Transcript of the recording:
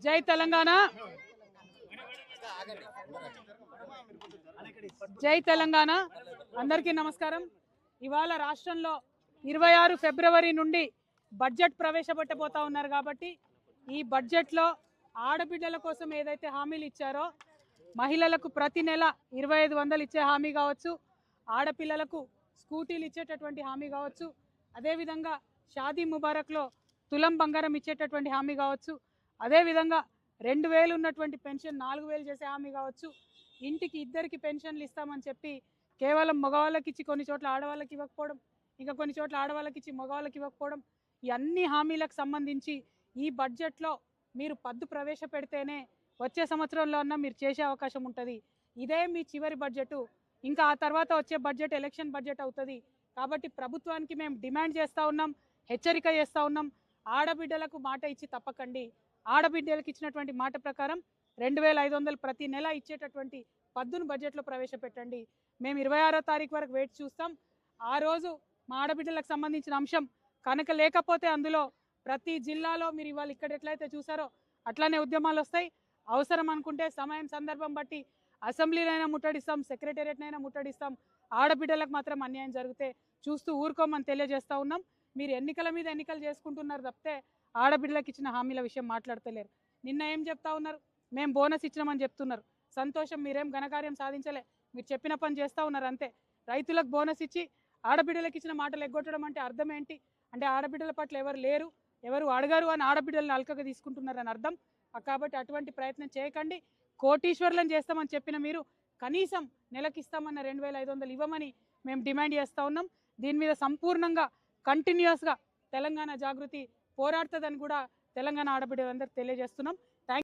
జై తెలంగాణ, జై తెలంగాణ. అందరికీ నమస్కారం. ఇవాళ రాష్ట్రంలో 26 ఫిబ్రవరి నుండి బడ్జెట్ ప్రవేశపెట్టబోతా ఉన్నారు కాబట్టి ఈ బడ్జెట్లో ఆడబిడ్డల కోసం ఏదైతే హామీలు ఇచ్చారో, మహిళలకు ప్రతి నెల 2500 ఇచ్చే హామీ కావచ్చు, ఆడపిల్లలకు స్కూటీలు ఇచ్చేటటువంటి హామీ కావచ్చు, అదేవిధంగా షాదీ ముబారక్లో తులం బంగారం ఇచ్చేటటువంటి హామీ కావచ్చు, అదేవిధంగా 2000 ఉన్నటువంటి పెన్షన్ 4000 చేసే హామీ కావచ్చు, ఇంటికి ఇద్దరికి పెన్షన్లు ఇస్తామని చెప్పి కేవలం మగవాళ్ళకి ఇచ్చి కొన్ని చోట్ల ఆడవాళ్ళకి ఇవ్వకపోవడం, ఇంకా కొన్ని చోట్ల ఆడవాళ్ళకి ఇచ్చి మగవాళ్ళకి ఇవ్వకపోవడం, ఈ అన్ని హామీలకు సంబంధించి ఈ బడ్జెట్లో మీరు పద్దు ప్రవేశపెడితేనే వచ్చే సంవత్సరంలో అన్నా మీరు చేసే అవకాశం ఉంటుంది. ఇదే మీ చివరి బడ్జెట్, ఇంకా ఆ తర్వాత వచ్చే బడ్జెట్ ఎలక్షన్ బడ్జెట్ అవుతుంది. కాబట్టి ప్రభుత్వానికి మేము డిమాండ్ చేస్తూ ఉన్నాం, హెచ్చరిక చేస్తూ ఉన్నాం. ఆడబిడ్డలకు మాట ఇచ్చి తప్పకండి. ఆడబిడ్డలకు ఇచ్చినటువంటి మాట ప్రకారం 2500 ప్రతి నెల ఇచ్చేటటువంటి పద్దును బడ్జెట్లో ప్రవేశపెట్టండి. మేము 26వ తారీఖు వరకు వెయిట్ చూస్తాం. ఆ రోజు మా ఆడబిడ్డలకు సంబంధించిన అంశం కనుక లేకపోతే అందులో ప్రతి జిల్లాలో మీరు ఇవాళ ఇక్కడ ఎట్లయితే చూసారో అట్లానే ఉద్యమాలు వస్తాయి. అవసరం అనుకుంటే సమయం సందర్భం బట్టి అసెంబ్లీనైనా ముట్టడిస్తాం, సెక్రటేరియట్నైనా ముట్టడిస్తాం. ఆడబిడ్డలకు మాత్రం అన్యాయం జరిగితే చూస్తూ ఊరుకోమని తెలియజేస్తూ ఉన్నాం. మీరు ఎన్నికల మీద ఎన్నికలు చేసుకుంటున్నారు తప్పితే ఆడబిడ్డలకు ఇచ్చిన హామీల విషయం మాట్లాడతలేరు. నిన్న ఏం చెప్తా ఉన్నారు? మేము బోనస్ ఇచ్చినామని చెప్తున్నారు. సంతోషం, మీరేం ఘనకార్యం సాధించలే, మీరు చెప్పిన పని చేస్తూ ఉన్నారు అంతే. రైతులకు బోనస్ ఇచ్చి ఆడబిడ్డలకు ఇచ్చిన మాటలు ఎగ్గొట్టడం అంటే అర్థం ఏంటి? అంటే ఆడబిడ్డల పట్ల ఎవరు లేరు, ఎవరు అడగరు అని ఆడబిడ్డలను అల్కగా తీసుకుంటున్నారని అర్థం. కాబట్టి అటువంటి ప్రయత్నం చేయకండి. కోటీశ్వర్లను చేస్తామని చెప్పిన మీరు కనీసం నెలకిస్తామన్న 2500 ఇవ్వమని మేము డిమాండ్ చేస్తూ ఉన్నాం. దీని మీద సంపూర్ణంగా కంటిన్యూస్గా తెలంగాణ జాగృతి పోరాడుతుందని కూడా తెలంగాణ ఆడబిడ్డలందరికీ తెలియజేస్తున్నాం.